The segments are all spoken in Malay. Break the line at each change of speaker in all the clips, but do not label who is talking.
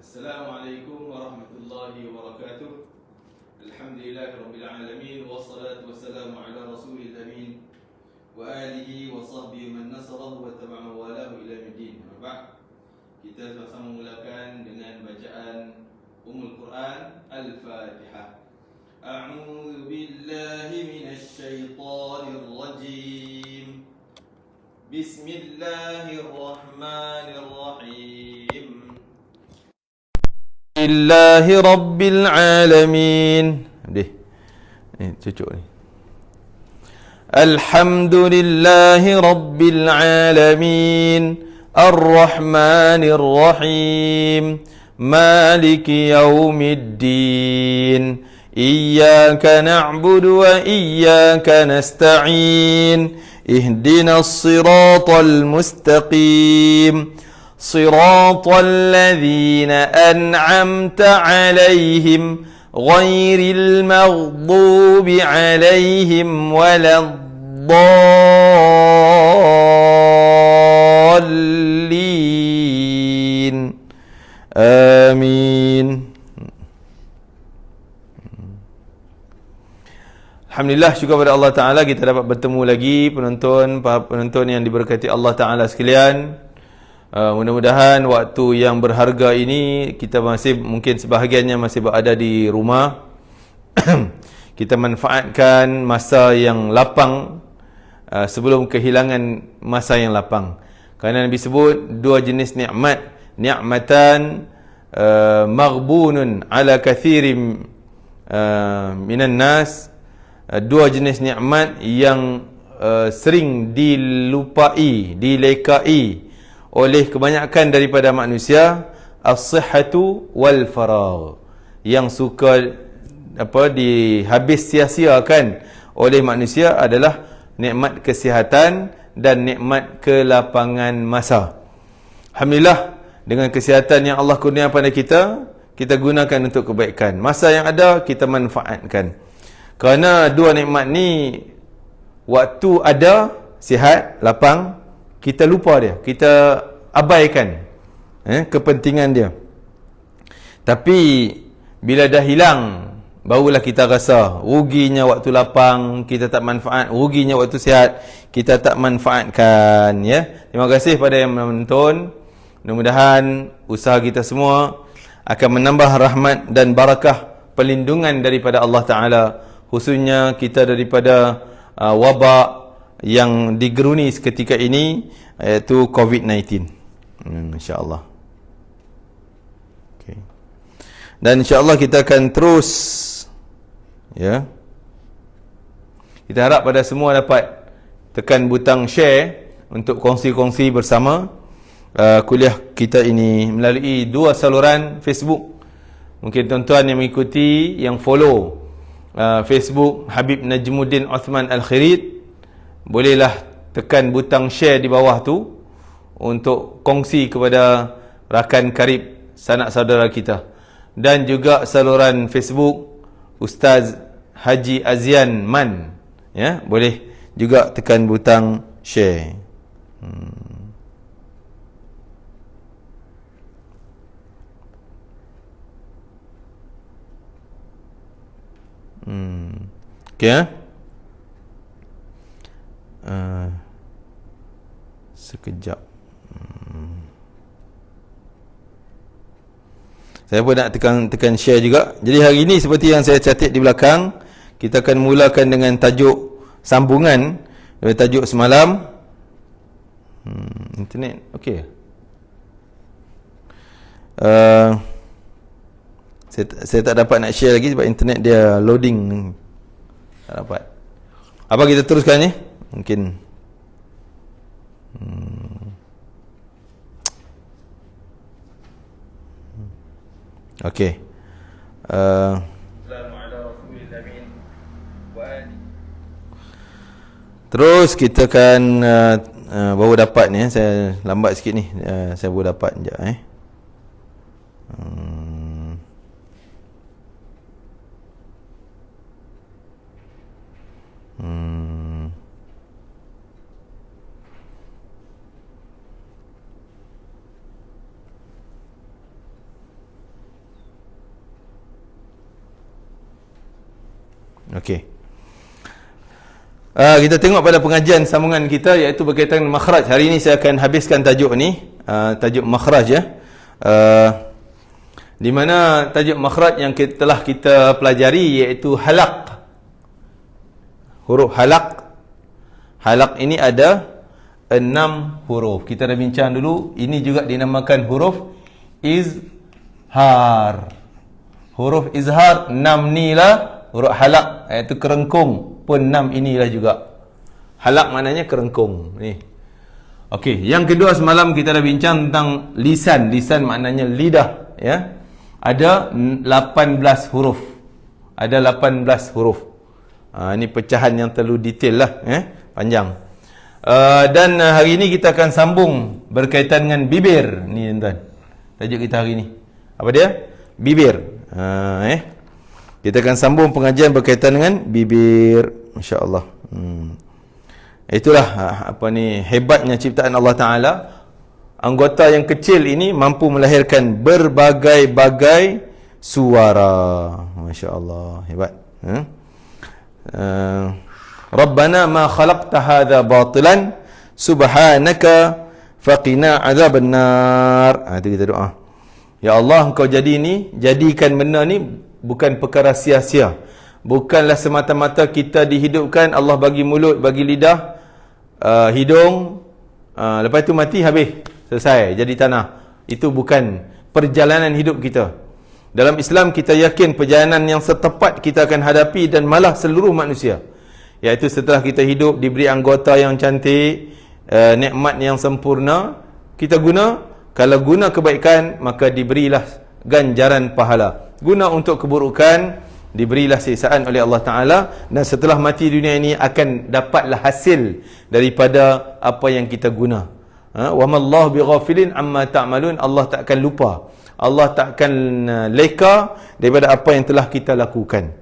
Assalamualaikum warahmatullahi wabarakatuh. Alhamdulillahi rabbil alamin, wassalatu wassalamu ala rasulil amin wa alihi wa sahbihi man nasarahu wa tabi'a walahu ila yaumil din. Kita sama-sama mulakan dengan bacaan Ummul Quran Al-Fatihah. A'udzu billahi minasy syaithanir rajim. Bismillahirrahmanirrahim. Alhamdulillahi rabbil alamin. Cucuk ni. Alhamdulillahi rabbil alamin. Ar-Rahmanir Rahim. Maliki yaumiddin. Iyyaka na'budu wa iyyaka nasta'in. Ihdinas siratal mustaqim. صراط الذين أنعمت عليهم غير المغضوب عليهم ولا الضالين آمين. Alhamdulillah, syukur kepada Allah Ta'ala kita dapat bertemu lagi penonton yang diberkati Allah Ta'ala sekalian. Mudah-mudahan waktu yang berharga ini kita masih, mungkin sebahagiannya masih berada di rumah. Kita manfaatkan masa yang lapang sebelum kehilangan masa yang lapang. Kerana Nabi sebut dua jenis nikmat, ni'matan maghbunun ala kathirim minan nas. Dua jenis nikmat yang sering dilupai, dilekai oleh kebanyakan daripada manusia, as-sihhatu wal faragh, yang suka dihabis sia-siakan oleh manusia adalah nikmat kesihatan dan nikmat kelapangan masa. Alhamdulillah, dengan kesihatan yang Allah kurniakan pada kita gunakan untuk kebaikan. Masa yang ada kita manfaatkan. Kerana dua nikmat ni, waktu ada sihat, lapang, kita lupa dia, kita abaikan kepentingan dia. Tapi bila dah hilang, barulah kita rasa ruginya waktu lapang, kita tak manfaat, ruginya waktu sihat, kita tak manfaatkan. Terima kasih pada yang menonton. Mudah-mudahan usaha kita semua akan menambah rahmat dan barakah perlindungan daripada Allah Ta'ala, khususnya kita daripada wabak yang digeruni seketika ini, iaitu COVID-19. InsyaAllah. Okay. Dan insyaAllah kita akan terus, kita harap pada semua dapat tekan butang share untuk kongsi-kongsi bersama kuliah kita ini melalui dua saluran Facebook. Mungkin tuan-tuan yang mengikuti, yang follow Facebook Habib Najmuddin Uthman Al-Khirid, bolehlah tekan butang share di bawah tu untuk kongsi kepada rakan karib, sanak saudara kita. Dan juga saluran Facebook Ustaz Haji Azian Man, boleh juga tekan butang share. Okay, sekejap. Saya pun nak tekan share juga. Jadi hari ini seperti yang saya catat di belakang, kita akan mulakan dengan tajuk sambungan dari tajuk semalam. Internet okey. Saya tak dapat nak share lagi sebab internet dia loading. Tak dapat. Apa kita teruskan ni? Mungkin okey. Terus kita akan baru dapat ni, saya lambat sikit ni. Saya baru dapat sekejap Okey. Kita tengok pada pengajian sambungan kita, iaitu berkaitan dengan makhraj. Hari ini saya akan habiskan tajuk ni, tajuk makhraj ya. Di mana tajuk makhraj yang telah kita pelajari iaitu halaq. Huruf halaq. Halaq ini ada 6 huruf. Kita dah bincang dulu, ini juga dinamakan huruf izhar. Huruf izhar 6 ni lah huruf halaq, iaitu kerengkung pun 6 inilah juga. Halaq maknanya kerengkung ni. Okey, yang kedua semalam kita dah bincang tentang lisan. Lisan maknanya lidah ya. Ada 18 huruf. Ada 18 huruf. Ini pecahan yang terlalu detail lah panjang. Dan hari ini kita akan sambung berkaitan dengan bibir ni tuan-tuan. Tajuk kita hari ini apa dia? Bibir. Kita akan sambung pengajian berkaitan dengan bibir, masya-Allah. Itulah apa ni hebatnya ciptaan Allah Taala. Anggota yang kecil ini mampu melahirkan berbagai-bagai suara. Masya-Allah, hebat. Rabbana ma khalaqta hadza batilan subhanaka faqina azabannar. Itu kita doa. Ya Allah, engkau jadikan benda ni bukan perkara sia-sia. Bukanlah semata-mata kita dihidupkan, Allah bagi mulut, bagi lidah, hidung, lepas itu mati, habis, selesai, jadi tanah. Itu bukan perjalanan hidup kita. Dalam Islam kita yakin perjalanan yang setepat kita akan hadapi dan malah seluruh manusia, iaitu setelah kita hidup diberi anggota yang cantik, nikmat yang sempurna, kita guna. Kalau guna kebaikan, maka diberilah ganjaran pahala. Guna untuk keburukan, diberilah siksaan oleh Allah Ta'ala. Dan setelah mati dunia ini akan dapatlah hasil daripada apa yang kita guna. Wa mallahu bighafilin amma ta'malun. Allah tak akan lupa, Allah tak akan leka daripada apa yang telah kita lakukan.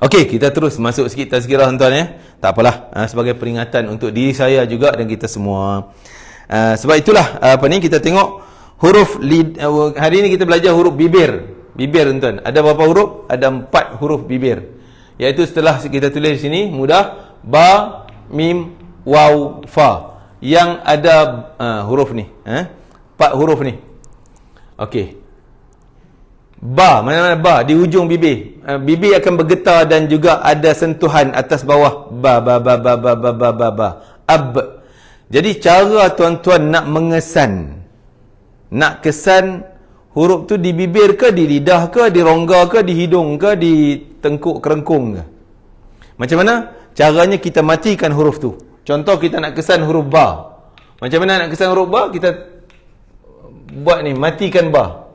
Okey, kita terus masuk sikit tazkirah tuan-tuan ya. Tak apalah, sebagai peringatan untuk diri saya juga dan kita semua. Sebab itulah kita tengok huruf hari ini kita belajar huruf bibir. Bibir tuan-tuan, ada berapa huruf? Ada 4 huruf bibir, iaitu setelah kita tulis di sini mudah, ba, mim, waw, fa. Yang ada huruf ni 4 huruf ni. Okey, ba, mana-mana ba di hujung bibir. Bibir akan bergetar dan juga ada sentuhan atas bawah. Ba. Ab. Jadi cara tuan-tuan nak mengesan, nak kesan huruf tu di bibir ke, di lidah ke, di rongga ke, di hidung ke, di tengkuk kerengkung ke? Macam mana? Caranya kita matikan huruf tu. Contoh kita nak kesan huruf ba. Macam mana nak kesan huruf ba? Kita buat ni, matikan ba.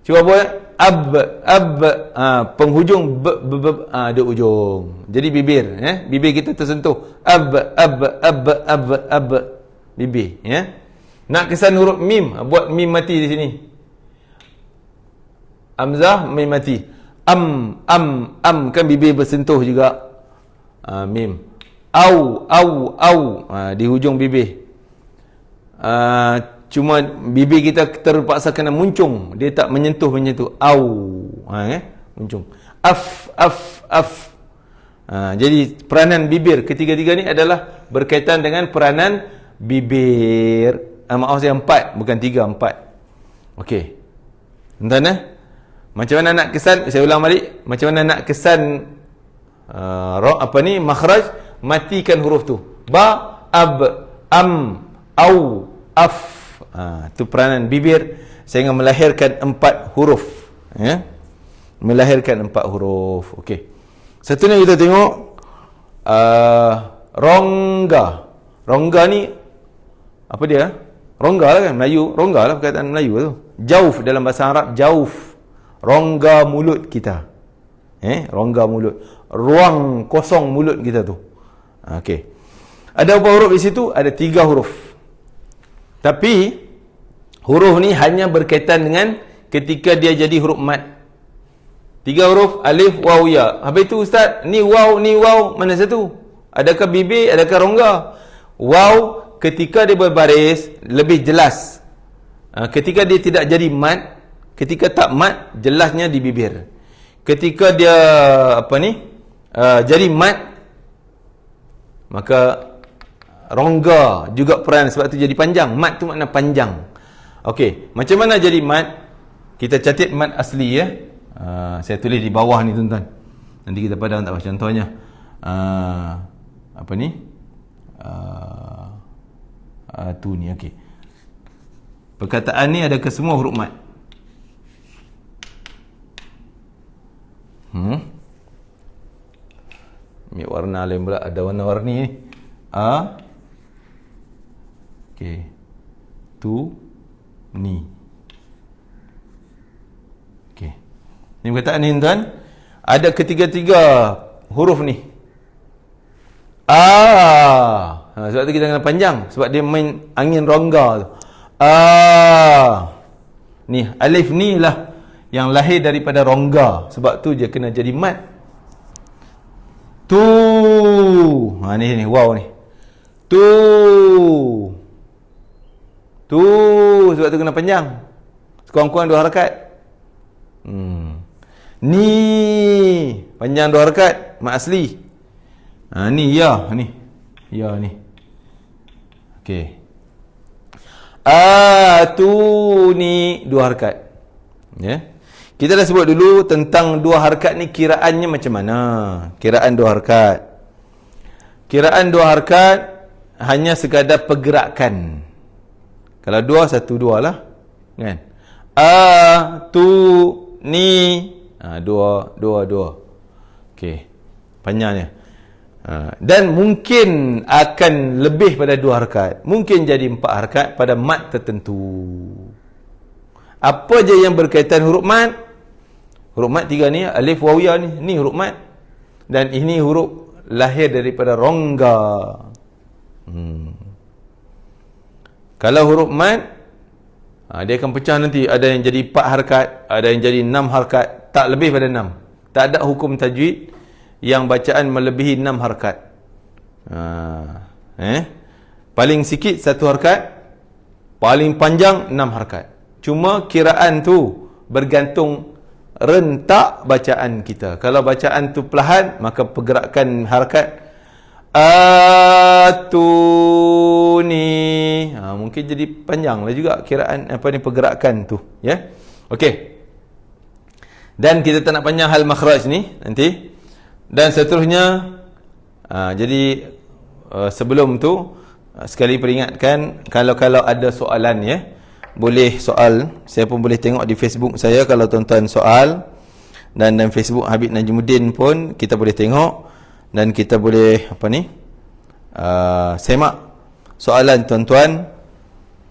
Cuba buat ab, penghujung ada ujung. Jadi bibir, bibir kita tersentuh. Ab, bibir, Nak kesan huruf mim, buat mim mati di sini. Hamzah mim mati. Am, kan bibir bersentuh juga. Mim. Au, di hujung bibir. Cuma bibir kita terpaksa kena muncung, dia tak menyentuh. Au, muncung. Af. Jadi peranan bibir ketiga-tiga ni adalah berkaitan dengan peranan bibir. Maaf saya 4, bukan 3, 4. Okey, tuan-tuan macam mana nak kesan? Saya ulang balik. Macam mana nak kesan makhraj? Matikan huruf tu. Ba, ab, am, au, af. Itu peranan bibir sehingga melahirkan 4 huruf. Melahirkan 4 huruf. Okey. Satunya kita tengok rongga. Rongga ni apa dia? Rongga lah kan, Melayu. Rongga lah perkataan Melayu tu. Jauf dalam bahasa Arab, jauf. Rongga mulut kita. Rongga mulut. Ruang kosong mulut kita tu. Okey. Ada berapa huruf di situ? Ada 3 huruf. Tapi huruf ni hanya berkaitan dengan ketika dia jadi huruf mad. 3 huruf, alif, waw, ya. Habis tu ustaz, ni waw, mana satu? Adakah bibir, adakah rongga? Waw ketika dia berbaris lebih jelas. Ketika dia tidak jadi mad, ketika tak mad, jelasnya di bibir. ketika dia jadi mat, maka rongga juga peran, sebab tu jadi panjang. Mat tu makna panjang. Okey, macam mana jadi mat? Kita catat mat asli ya. Saya tulis di bawah ni tuan-tuan. Nanti kita padam tak contohnya. Tu ni okey. Perkataan ni ada ke semua huruf mat. Ni warna lain pula, ada warna-warni ni. Okey. Tu ni. Okey. Ni perkataan ni tuan, ada ketiga-tiga huruf ni. Sebab tu kita kena panjang, sebab dia main angin rongga tu. Ni alif ni lah yang lahir daripada rongga, sebab tu dia kena jadi mat. Tu. Ni wow ni. Tu. Sebab tu kena panjang. Sekurang-kurang 2 harakat. Ni panjang 2 harakat, mat asli. Ni ya, ni. Ya ni. Okey. Tu ni 2 harakat. Ya. Kita dah sebut dulu tentang 2 harakat ni kiraannya macam mana. Kiraan 2 harakat. Kiraan 2 harakat hanya sekadar pergerakan. Kalau 2, 1, 2 lah. Kan? Tu ni 2. Okey. Panjangnya. Dan mungkin akan lebih pada 2 harakat. Mungkin jadi 4 harakat pada mat tertentu. Apa je yang berkaitan huruf mat? Huruf mat 3 ni, alif, waw, ya ni. Ni huruf mat. Dan ini huruf lahir daripada rongga. Kalau huruf mat, dia akan pecah nanti. Ada yang jadi 4 harakat, ada yang jadi 6 harakat. Tak lebih pada 6. Tak ada hukum tajwid yang bacaan melebihi 6 harakat. Paling sikit 1 harakat, paling panjang 6 harakat. Cuma kiraan tu bergantung rentak bacaan kita. Kalau bacaan tu perlahan, maka pergerakan harakat tu ni mungkin jadi panjang lah juga kiraan pergerakan tu, ya. Okey. Dan kita tak nak panjang hal makhraj ni nanti. Dan seterusnya, jadi sebelum tu sekali peringatkan, kalau ada soalan ya, boleh soal. Saya pun boleh tengok di Facebook saya kalau tuan-tuan soal, dan Facebook Habib Najmuddin pun kita boleh tengok, dan kita boleh semak soalan tuan-tuan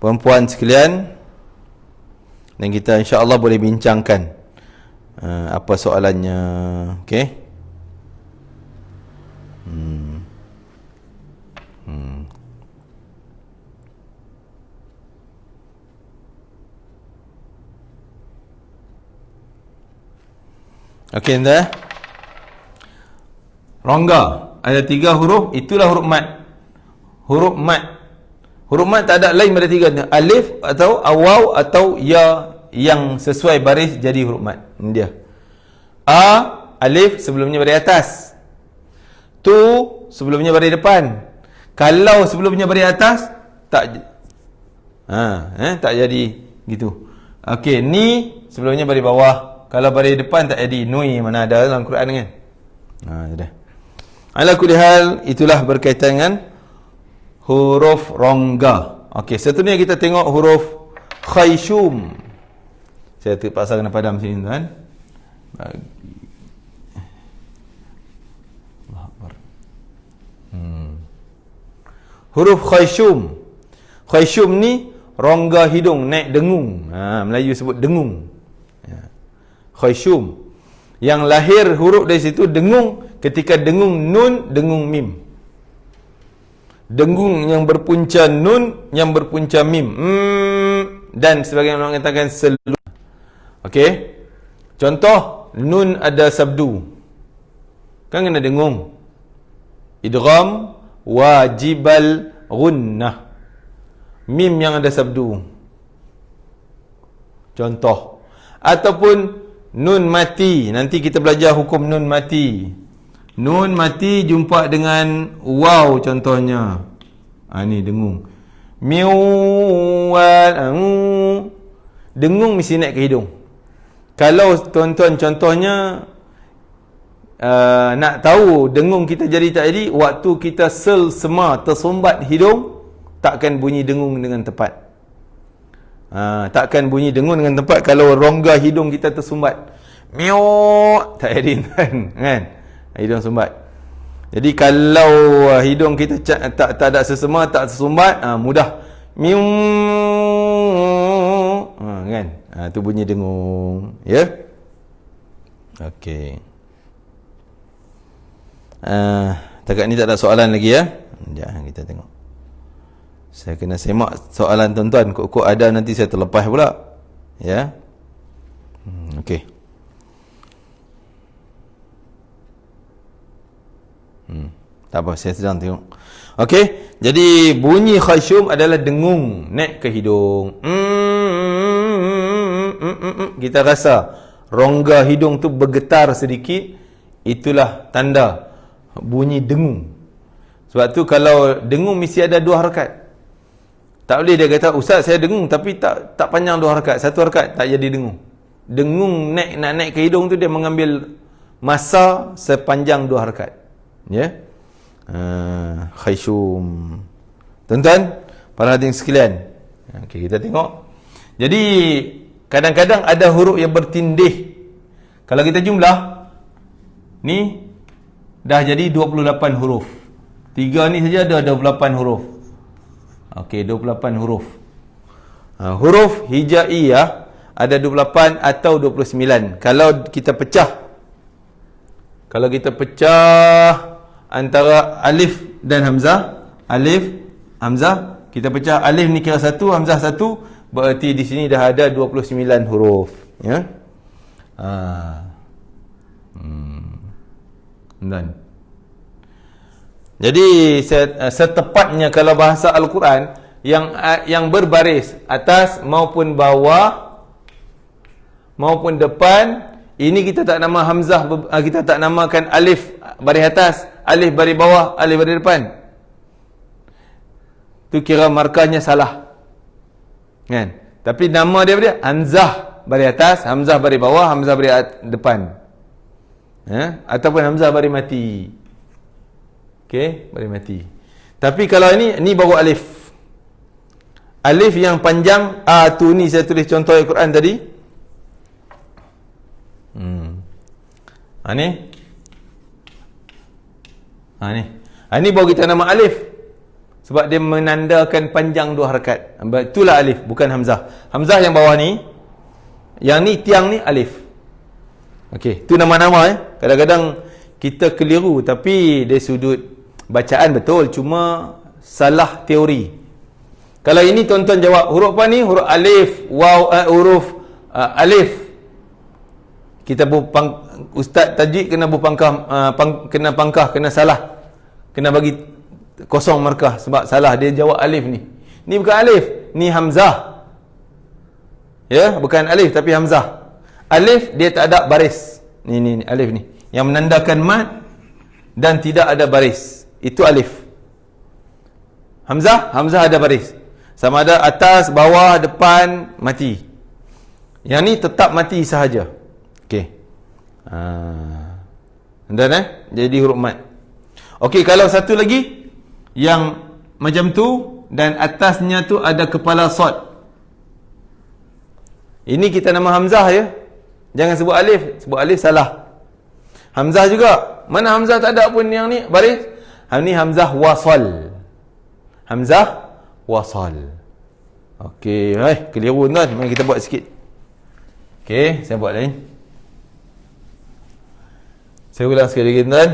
puan-puan sekalian, dan kita insya-Allah boleh bincangkan apa soalannya. Okey. Okey, dah. Rongga ada 3 huruf, itulah huruf mat. Huruf mat. Huruf mat tak ada lain pada 3 ni. Alif atau waw atau ya yang sesuai baris jadi huruf mat. Ini dia. Alif sebelumnya baris atas. Tu sebelumnya baris depan. Kalau sebelumnya baris atas tak tak jadi gitu. Okey, ni sebelumnya baris bawah. Kalau baris depan tak jadi. Nui mana ada dalam Quran kan? Sudah. Ala kulli hal, itulah berkaitan dengan huruf rongga. Okey, seterusnya kita tengok huruf khayshum. Saya terpaksa kena padam sini tuan. Huruf khayshum. Khayshum ni rongga hidung naik dengung. Melayu sebut dengung. Khayshum. Yang lahir huruf dari situ dengung, ketika dengung nun, dengung mim. Dengung yang berpunca nun, yang berpunca mim. Dan sebagian orang katakan seluruh. Okey. Contoh, nun ada sabdu. Kan kena dengung. Idgham wajibal gunnah. Mim yang ada sabdu. Contoh. Ataupun nun mati. Nanti kita belajar hukum nun mati. Nun mati jumpa dengan waw contohnya. Ni dengung. Miwal. Dengung mesti naik ke hidung. Kalau tuan-tuan contohnya nak tahu dengung kita jadi tak jadi, waktu kita sema tersumbat hidung, takkan bunyi dengung dengan tepat. Takkan bunyi dengung dengan tepat kalau rongga hidung kita tersumbat. Miau, tak jadi kan? Hidung sumbat. Jadi kalau hidung kita tak ada sesema, tak tersumbat, mudah miu, kan? Tu bunyi dengung, ya. Okey. Takat ni tak ada soalan lagi ya. Sekejap kita tengok. Saya kena semak soalan tuan-tuan. Kok ada nanti saya terlepas pula. Ya. Okey. Tak apa, saya sedang tengok. Okey, jadi bunyi khasyum adalah dengung naik ke hidung. Kita rasa rongga hidung tu bergetar sedikit, itulah tanda bunyi dengung. Sebab tu kalau dengung mesti ada 2 harakat. Tak boleh dia kata, ustaz saya dengung tapi tak panjang 2 harakat, 1 harakat tak jadi dengung. Dengung nak naik ke hidung tu dia mengambil masa sepanjang 2 harakat. Ya. Khasyum. Tuan-tuan, para hadirin sekalian. Okey, kita tengok. Jadi kadang-kadang ada huruf yang bertindih. Kalau kita jumlah ni dah jadi 28 huruf. 3 ni saja ada 28 huruf. Okey, 28 huruf. Huruf hijaiyah ada 28 atau 29. Kalau kita pecah antara alif dan hamzah, alif, hamzah, kita pecah alif ni kira 1, hamzah 1, berarti di sini dah ada 29 huruf, ya. Dan jadi setepatnya kalau bahasa Al-Quran yang berbaris atas maupun bawah maupun depan, ini kita tak nama hamzah, kita tak namakan alif baris atas, alif baris bawah, alif baris depan. Tu kira markahnya salah. Kan? Tapi nama dia hamzah baris atas, hamzah baris bawah, hamzah baris depan. Ataupun hamzah baris mati. Okey, baris mati. Tapi kalau ini baru alif. Alif yang panjang, tu ni saya tulis contoh Al-Quran tadi. Ni. Ni baru kita nama alif. Sebab dia menandakan panjang 2 harakat. Itulah alif, bukan hamzah. Hamzah yang bawah ni. Yang ni, tiang ni alif. Okey, tu nama-nama Kadang-kadang kita keliru, tapi dari sudut bacaan betul, cuma salah teori. Kalau ini tuan-tuan jawab, huruf apa ni? Huruf alif, waw, huruf alif. Kita ustaz tajwid kena pangkah, kena salah. Kena bagi kosong markah sebab salah dia jawab alif ni. Ni bukan alif, ni hamzah. Ya, bukan alif tapi hamzah. Alif dia tak ada baris. Ni alif ni yang menandakan mat dan tidak ada baris. Itu alif. Hamzah ada baris. Sama ada atas, bawah, depan, mati. Yang ni tetap mati sahaja. Okey. Dan jadi huruf mat. Okey, kalau satu lagi yang macam tu dan atasnya tu ada kepala sad. Ini kita nama hamzah ya. Jangan sebut alif. Sebut alif salah. Hamzah juga. Mana hamzah tak ada pun yang ni baris. Ni hamzah wasal. Hamzah wasal. Okey, keliru tuan. Mari kita buat sikit. Okey, saya buat lain. Saya ulang sekali lagi tuan.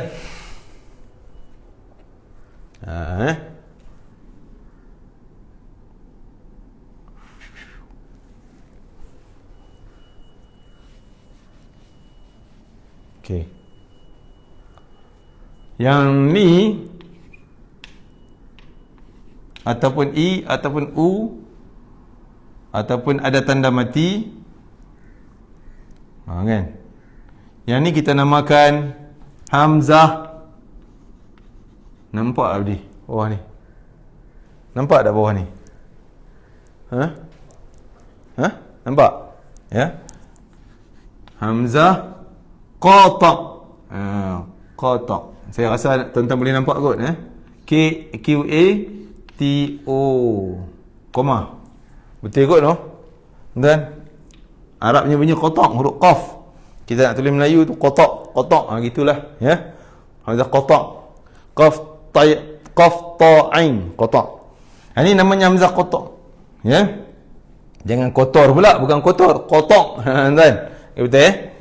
Okey. Yang ni ataupun i ataupun u ataupun ada tanda mati, Kan? Yang ni kita namakan hamzah. Nampak tak tadi bawah ni? Nampak tak bawah ni? Nampak? Ya. Hamzah qata'. Qata'. Saya rasa tuan-tuan boleh nampak kot, Q-A-T-O, koma. Betul kot, no? Dan Arabnya bunyi qata', huruf qaf. Kita nak tulis Melayu tu qata', qata', gitulah, ya. Hamzah qata'. Qaf ta'ain, qata'. Ini namanya hamzah qata', ya. Jangan kotor pula, bukan kotor, qata'. Tuan, betul,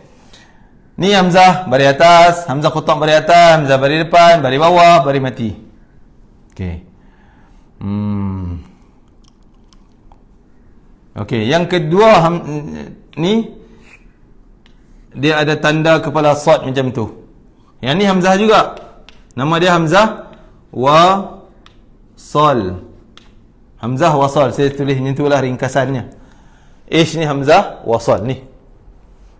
Ni hamzah baris atas, hamzah qata' baris atas, hamzah baris depan, baris bawah, baris mati. Okey. Okey, yang kedua ni dia ada tanda kepala sad macam tu. Yang ni hamzah juga. Nama dia hamzah wasal. Hamzah wasal. Saya tulis macam itulah ringkasannya. Ish ni hamzah wasal ni.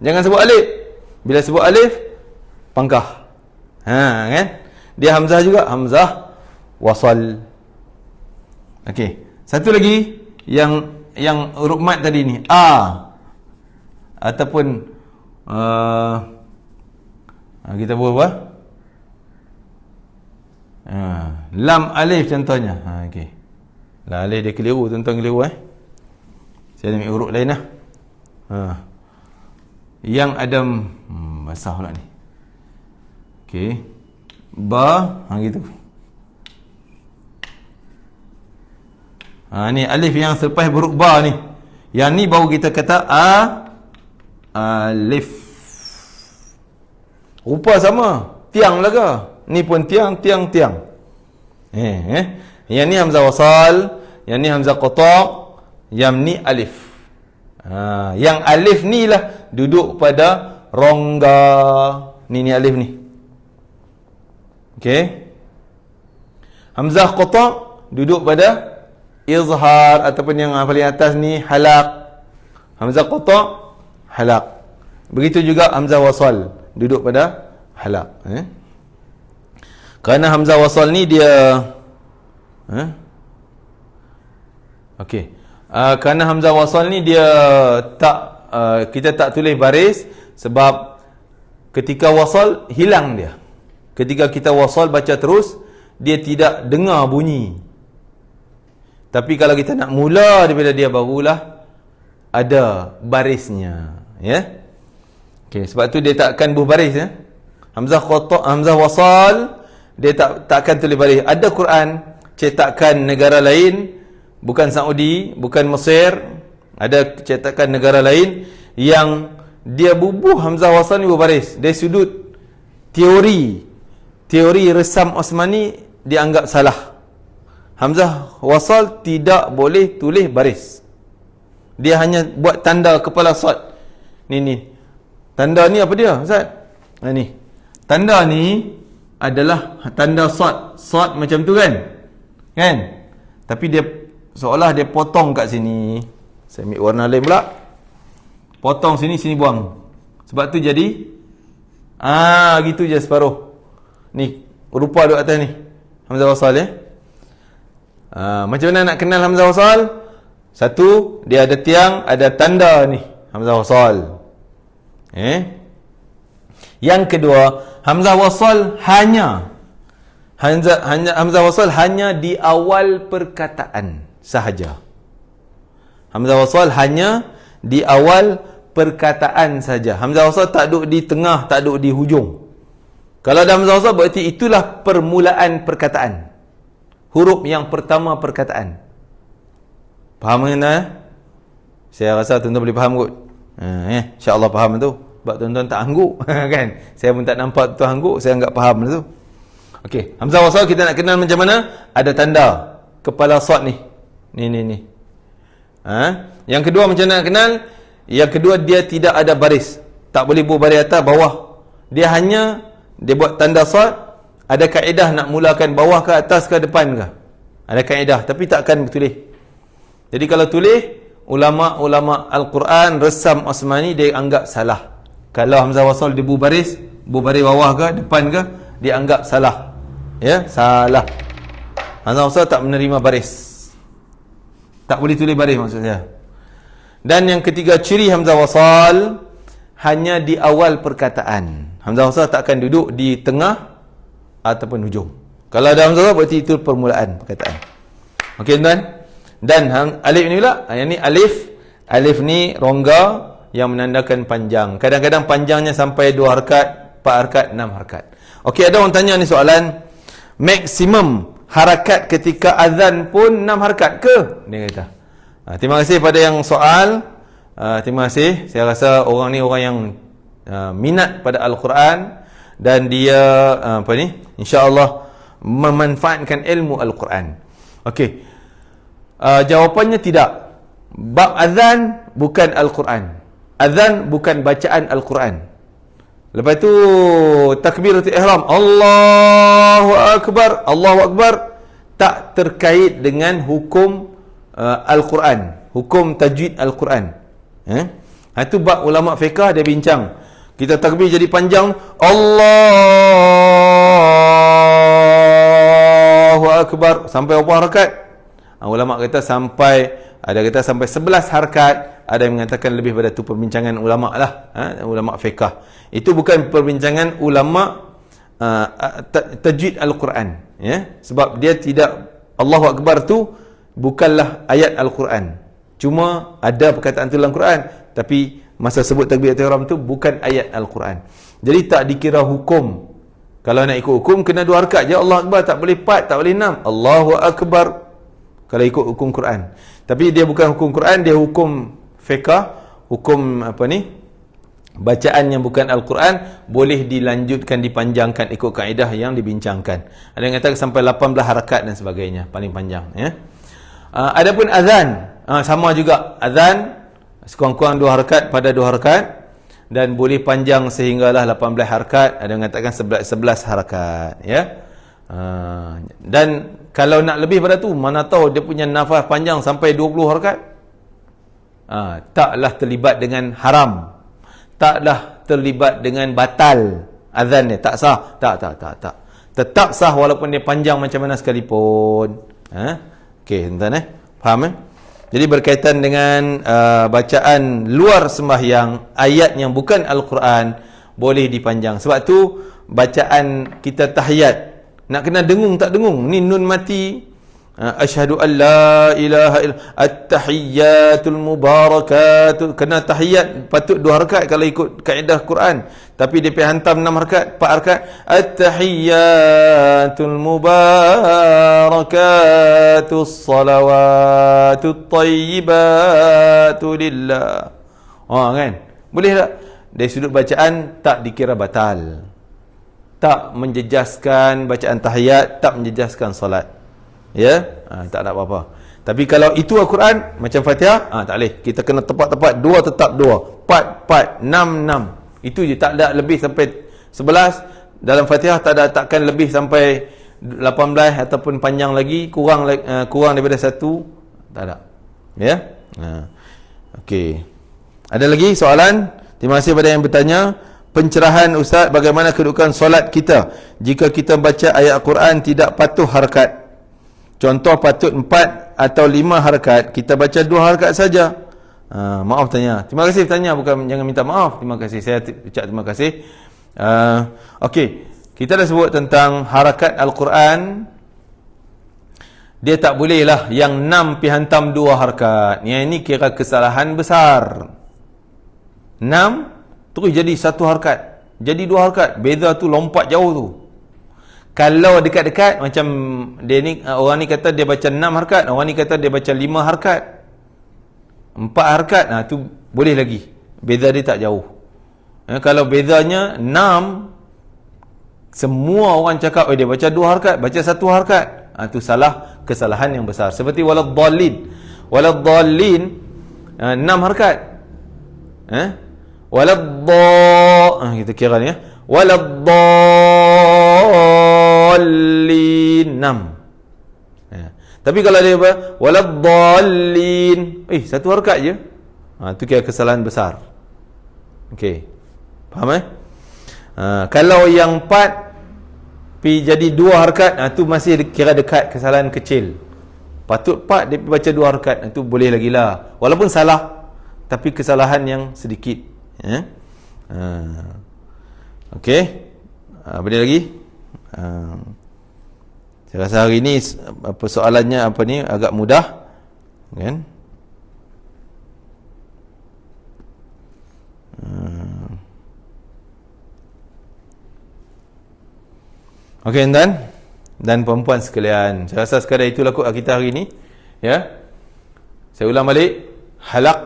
Jangan sebut alif. Bila sebut alif pangkah. Kan? Dia hamzah juga, hamzah wasal. Okey. Satu lagi yang huruf mat tadi ni, ataupun kita buat apa? Lam alif contohnya. Okey. Lam alif dia keliru, tuan-tuan keliru. Saya ambil huruf lain lah. Yang ada basah pula ni. Okey. Ba, gitu. Ni alif yang selepas huruf ba ni. Yang ni baru kita kata alif. Rupa sama, tiang laga. Ni pun tiang. Yang ni hamzah wasal, yang ni hamzah qata', yang ni alif. Yang alif ni lah duduk pada rongga. Ni alif ni. Okey. Hamzah qata' duduk pada izhar, ataupun yang paling atas ni halaq. Hamzah qata', halaq. Begitu juga hamzah wasal duduk pada halaq. Kerana hamzah wasal ni dia okey. Kerana hamzah wasal ni dia tak kita tak tulis baris, sebab ketika wasal hilang dia. Ketika kita wasal baca terus, dia tidak dengar bunyi. Tapi kalau kita nak mula daripada dia, barulah ada barisnya, ya. Okey, sebab tu dia takkan berbaris, ya. Hamzah qata', hamzah wasal dia takkan tulis baris. Ada Quran cetakan negara lain, bukan Saudi, bukan Mesir, ada cetakan negara lain yang dia bubuh hamzah wasal ni berbaris. Dari sudut teori resam Osmani dianggap salah. Hamzah wasal tidak boleh tulis baris. Dia hanya buat tanda kepala sad. Ni. Tanda ni apa dia, Ustaz? Ni. Tanda ni adalah tanda sad. Sad macam tu kan? Kan? Tapi dia seolah dia potong kat sini. Saya ambil warna lain pula. Potong sini buang. Sebab tu jadi gitu je separuh. Ni rupa duduk atas ni. Hamzah wasal, ya. Macam mana nak kenal hamzah wasal? Satu, dia ada tiang, ada tanda ni, hamzah wasal. Yang kedua, hamzah wasal hanya hamzah wasal hanya di awal perkataan sahaja. Hamzah wasal hanya di awal perkataan saja. Hamzah wasal tak duduk di tengah, tak duduk di hujung. Kalau ada hamzah wasal, berarti itulah permulaan perkataan. Huruf yang pertama perkataan. Faham kan? Saya rasa tuan-tuan boleh faham kot. InsyaAllah faham tu. Sebab tuan-tuan tak angguk. Kan? Saya pun tak nampak tuan angguk, saya anggap faham tu. Okey, hamzah wasal kita nak kenal macam mana? Ada tanda kepala sad ni. Ni. Yang kedua macam mana nak kenal? Yang kedua, dia tidak ada baris. Tak boleh buat baris atas bawah. Dia buat tanda sad. Ada kaedah nak mulakan bawah ke atas ke depan ke? Ada kaedah, tapi takkan bertulis. Jadi kalau tulis, ulama-ulama Al-Quran resam Osmani dia anggap salah. Kalau hamzah wasal dia berbaris bawah ke depan ke, dia anggap salah. Ya, salah. Hamzah wasal tak menerima baris. Tak boleh tulis baris maksud saya. Dan yang ketiga, ciri hamzah wasal hanya di awal perkataan. Hamzah wasal tak akan duduk di tengah ataupun hujung. Kalau ada hamzah wasal berarti itu permulaan perkataan. Okey tuan. Dan alif ni pula, yang ni alif ni rongga yang menandakan panjang. Kadang-kadang panjangnya sampai 2 harakat, 4 harakat, 6 harakat. Okey, ada orang tanya ni soalan, maksimum harakat ketika azan pun 6 harakat ke? Dia kata. Terima kasih pada yang soal. Terima kasih. Saya rasa orang ni orang yang minat pada Al-Quran dan dia insya-Allah memanfaatkan ilmu Al-Quran. Okey. Jawapannya tidak. Bab azan bukan Al-Quran. Azan bukan bacaan Al-Quran. Lepas tu takbiratul ihram, Allahu Akbar, Allahu Akbar tak terkait dengan hukum Al-Quran, hukum tajwid Al-Quran. Itu bab ulama fiqh dia bincang. Kita takbir jadi panjang, Allahu Akbar, sampai berapa harakat? Ulama kata sampai, ada kata sampai 11 harakat, ada yang mengatakan lebih pada tu perbincangan ulama lah, ulama fiqh. Itu bukan perbincangan ulama tajwid Al-Quran, ya, sebab dia tidak, Allahu Akbar tu bukanlah ayat Al-Quran. Cuma ada perkataan tu dalam Quran, tapi masa sebut takbiratul ihram tu bukan ayat Al-Quran. Jadi tak dikira hukum. Kalau nak ikut hukum kena 2 harakat je, Allahu Akbar, tak boleh 4, tak boleh 6. Allahu Akbar kalau ikut hukum Quran. Tapi dia bukan hukum Quran, dia hukum fiqh, hukum bacaan yang bukan Al-Quran boleh dilanjutkan, dipanjangkan ikut kaedah yang dibincangkan. Ada yang kata sampai 18 harakat dan sebagainya, paling panjang, ya. Adapun azan, sama juga. Azan sekurang-kurang 2 harakat pada 2 harakat dan boleh panjang sehinggalah 18 harakat, ada yang mengatakan 11 harakat, ya. Dan kalau nak lebih pada tu, mana tahu dia punya nafas panjang sampai 20 harakat, taklah terlibat dengan haram, taklah terlibat dengan batal azan dia, tak sah, tak, tetap sah walaupun dia panjang macam mana sekalipun. Okey, tuan-tuan, faham? Jadi berkaitan dengan bacaan luar sembahyang, ayat yang bukan Al-Quran boleh dipanjang. Sebab tu bacaan kita tahiyat nak kena dengung tak dengung, ni nun mati, asyhadu an la ilaha illallah, at-tahiyyatul mubarakatuh, kena tahiyat patut 2 harakat kalau ikut kaedah Quran, tapi dia pergi hantam 6 harakat, 4 harakat, at-tahiyyatul mubarakatuh, salawatut tayyibatu lillah. Kan boleh tak? Dari sudut bacaan tak dikira batal, tak menjejaskan bacaan tahiyat, tak menjejaskan solat, ya, tak ada apa-apa. Tapi kalau itu Al-Quran macam Fatihah, tak boleh, kita kena tepat-tepat 2, tetap 2, 4, 6, itu je, tak ada lebih sampai 11. Dalam Fatihah takkan lebih sampai 18 ataupun panjang lagi, kurang daripada 1, tak ada, ya. Okey, ada lagi soalan? Terima kasih pada yang bertanya. Pencerahan Ustaz, bagaimana kedudukan solat kita jika kita baca ayat Al-Quran tidak patuh harakat? Contoh patut 4 atau 5 harakat, kita baca 2 harakat saja. Maaf tanya. Terima kasih bertanya, bukan jangan minta maaf. Terima kasih, saya ucap terima kasih. Okey, kita dah sebut tentang harakat Al-Quran. Dia tak boleh lah yang 6 pi hantam 2 harakat. Yang ini kira kesalahan besar. 6 terus jadi 1 harakat, jadi 2 harakat, beza tu lompat jauh tu. Kalau dekat-dekat macam dia ni, orang ni kata dia baca 6 harakat, orang ni kata dia baca 5 harakat, 4 harakat, tu boleh lagi, beza dia tak jauh. Kalau bezanya 6, semua orang cakap dia baca 2 harakat, baca 1 harakat, tu salah, kesalahan yang besar. Seperti waladdallin, 6 harakat, kita kira ni, waladdallin 6. Tapi kalau dia waladdallin, 1 harakat je, tu kira kesalahan besar. Okey, Faham kalau yang 4 pi jadi 2 harakat, tu masih kira dekat kesalahan kecil. Patut 4 dia baca 2 harakat, itu boleh lagi lah. Walaupun salah, tapi kesalahan yang sedikit. Okey. Apa dia lagi? Saya rasa hari ni persoalannya agak mudah, kan? Okey, dan perempuan sekalian, saya rasa sekadar itulah kot kita hari ni, ya. Saya ulang balik, halaq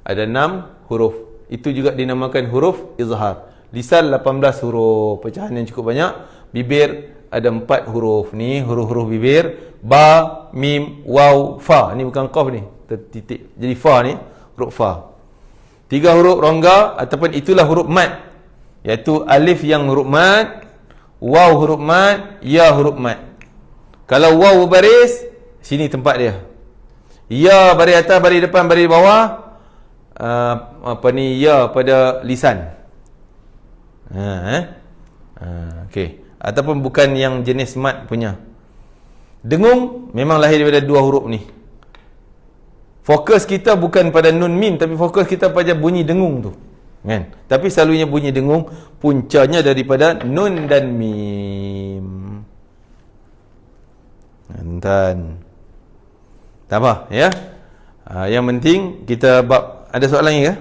ada 6 huruf. Itu juga dinamakan huruf izhar. Lisan 18 huruf, pecahan yang cukup banyak. Bibir ada 4 huruf. Ni huruf-huruf bibir, ba, mim, waw, fa. Ni bukan qaf ni, tertitik. Jadi fa ni huruf fa. 3 huruf rongga ataupun itulah huruf mad, iaitu alif yang huruf mad, waw huruf mad, ya huruf mad. Kalau waw berbaris, sini tempat dia. Ya baris atas, baris depan, baris bawah. Ya pada lisan. Okey. Ataupun bukan yang jenis mad punya. Dengung memang lahir daripada 2 huruf ni. Fokus kita bukan pada nun mim, tapi fokus kita pada bunyi dengung tu, kan? Tapi selalunya bunyi dengung puncanya daripada nun dan mim. Dan tak apa, ya. Yang penting kita bab. Ada soalan lagi ke?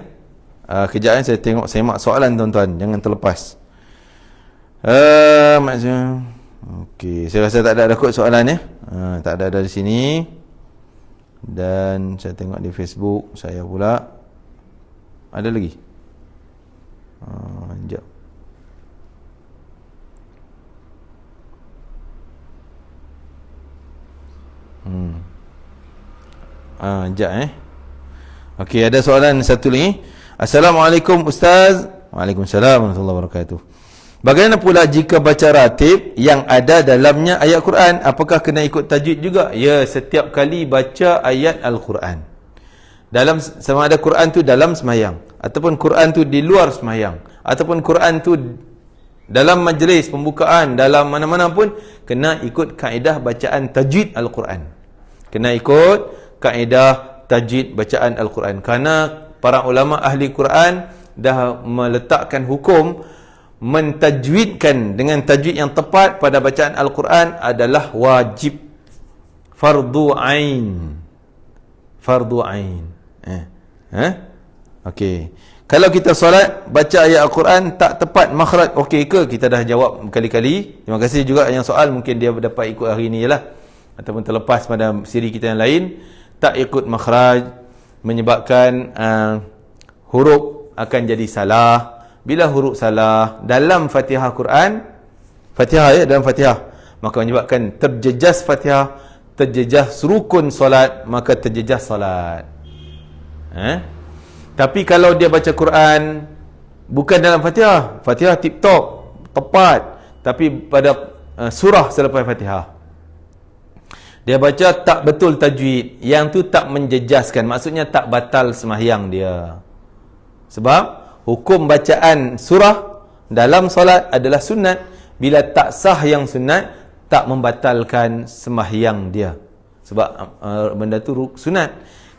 Kejap saya tengok semak soalan tuan-tuan, jangan terlepas. Maksudnya okey, saya rasa tak ada kot soalan, ya. Tak ada dari sini. Dan saya tengok di Facebook saya pula ada lagi. Sekejap. Sekejap Okey, ada soalan satu lagi. Assalamualaikum Ustaz. Waalaikumsalam warahmatullahi wabarakatuh. Bagaimana pula jika baca ratib yang ada dalamnya ayat Quran? Apakah kena ikut tajwid juga? Ya, setiap kali baca ayat Al-Quran, dalam sama ada Quran tu dalam sembahyang, ataupun Quran tu di luar sembahyang, ataupun Quran tu dalam majlis pembukaan, dalam mana-mana pun, kena ikut kaedah bacaan tajwid Al-Quran. Kena ikut kaedah tajwid bacaan Al-Quran. Kerana para ulama ahli Quran dah meletakkan hukum mentajwidkan dengan tajwid yang tepat pada bacaan Al-Quran adalah wajib, fardu ain. Fardu ain. Okey. Kalau kita solat baca ayat Al-Quran tak tepat makhraj, okey ke? Kita dah jawab berkali-kali. Terima kasih juga yang soal, mungkin dia dapat ikut hari ni lah, ataupun terlepas pada siri kita yang lain. Tak ikut makhraj menyebabkan huruf akan jadi salah. Bila huruf salah dalam Fatihah Quran, Fatihah, ya, dalam Fatihah, maka menyebabkan terjejas Fatihah, terjejas rukun solat, maka terjejas solat. Tapi kalau dia baca Quran bukan dalam Fatihah, Fatihah tip-top, tepat, tapi pada surah selepas Fatihah, dia baca tak betul tajwid, yang tu tak menjejaskan, maksudnya tak batal sembahyang dia. Sebab hukum bacaan surah dalam solat adalah sunat. Bila tak sah yang sunat, tak membatalkan sembahyang dia. Sebab benda tu sunat.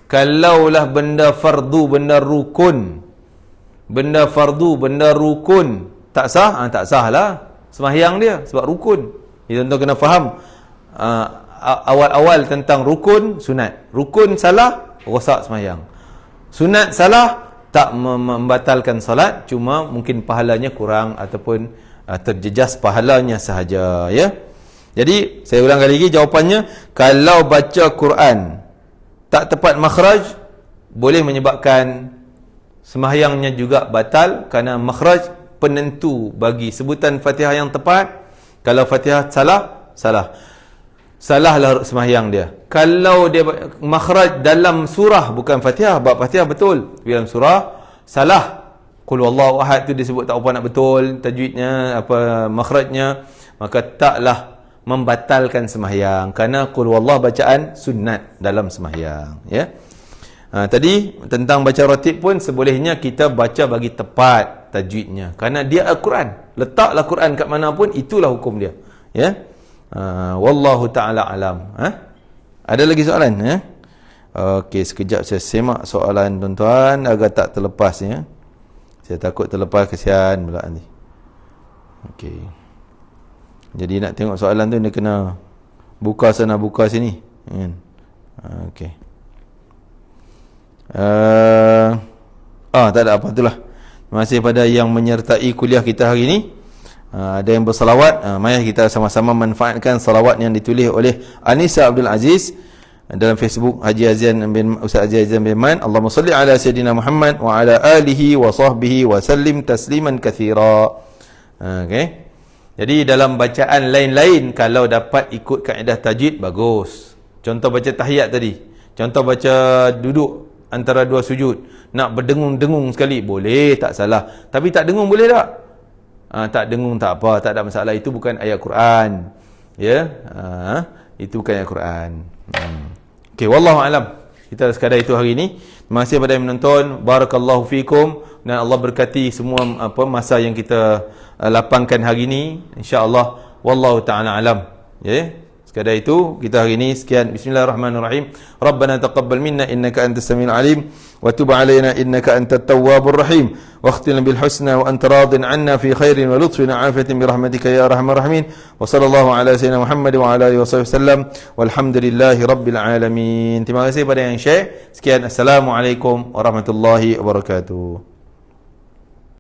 Kalaulah benda fardu, benda rukun, benda fardu, benda rukun tak sah, tak sah lah sembahyang dia, sebab rukun. Kita tuan kena faham awal-awal tentang rukun, sunat. Rukun salah, rosak sembahyang. Sunat salah, tak membatalkan salat, cuma mungkin pahalanya kurang ataupun terjejas pahalanya sahaja, ya. Jadi saya ulang kali lagi jawapannya, kalau baca Quran tak tepat makhraj, boleh menyebabkan sembahyangnya juga batal, kerana makhraj penentu bagi sebutan Fatihah yang tepat. Kalau Fatihah salah, salahlah sembahyang dia. Kalau dia makhraj dalam surah bukan Fatihah, bab Fatihah betul, dalam surah salah, qul wallahu ahad tu disebut tak apa nak betul tajwidnya, apa makhrajnya, maka taklah membatalkan sembahyang, kerana qul wallahu bacaan sunat dalam sembahyang, ya. Tadi tentang baca ratib pun sebolehnya kita baca bagi tepat. tajwidnya. Kerana dia Al-Quran. Letaklah Quran kat mana pun, itulah hukum dia. Ya. Wallahu ta'ala alam. Ada lagi soalan? Ya? Okey, sekejap saya semak soalan tuan-tuan agar tak terlepas. Ya. Saya takut terlepas, kesian pula ni. Okey. Jadi nak tengok soalan tu, dia kena buka sana, buka sini. Okey. Tak ada apa, itulah. Terima kasih pada yang menyertai kuliah kita hari ini. Ada yang bersalawat, mari kita sama-sama manfaatkan salawat yang ditulis oleh Anissa Abdul Aziz dalam Facebook Haji Azian bin Ustaz Haji Azian bin Man. Allahumma salli ala sayidina Muhammad wa ala alihi wa sahbihi wa sallim tasliman katsira. Okey. Jadi dalam bacaan lain-lain, kalau dapat ikut kaedah tajwid, bagus. Contoh baca tahiyat tadi, contoh baca duduk antara dua sujud, nak berdengung-dengung sekali, boleh, tak salah. Tapi tak dengung boleh tak? Tak dengung tak apa, tak ada masalah. Itu bukan ayat Quran. Ya, itu bukan ayat Quran. Okey, wallahu alam. Kita sekadar itu hari ini. Terima kasih kepada yang menonton. Barakallahu fikum, dan Allah berkati semua masa yang kita lapangkan hari ini, insya-Allah. Wallahu taala alam. Ya. Sekadar itu kita hari ini. Sekian. Bismillahirrahmanirrahim. Rabbana taqabbal minna innaka antas samiul alim wa tub alaina innaka antat tawwabur rahim واختم بالحسنى وأنت راض عنا في خير ولطف وعافية برحمتك يا أرحم الراحمين وصلى الله على سيدنا محمد وعلى آله وصحبه وسلم والحمد لله رب العالمين. Terima kasih pada yang share. Sekian. Assalamualaikum warahmatullahi wabarakatuh.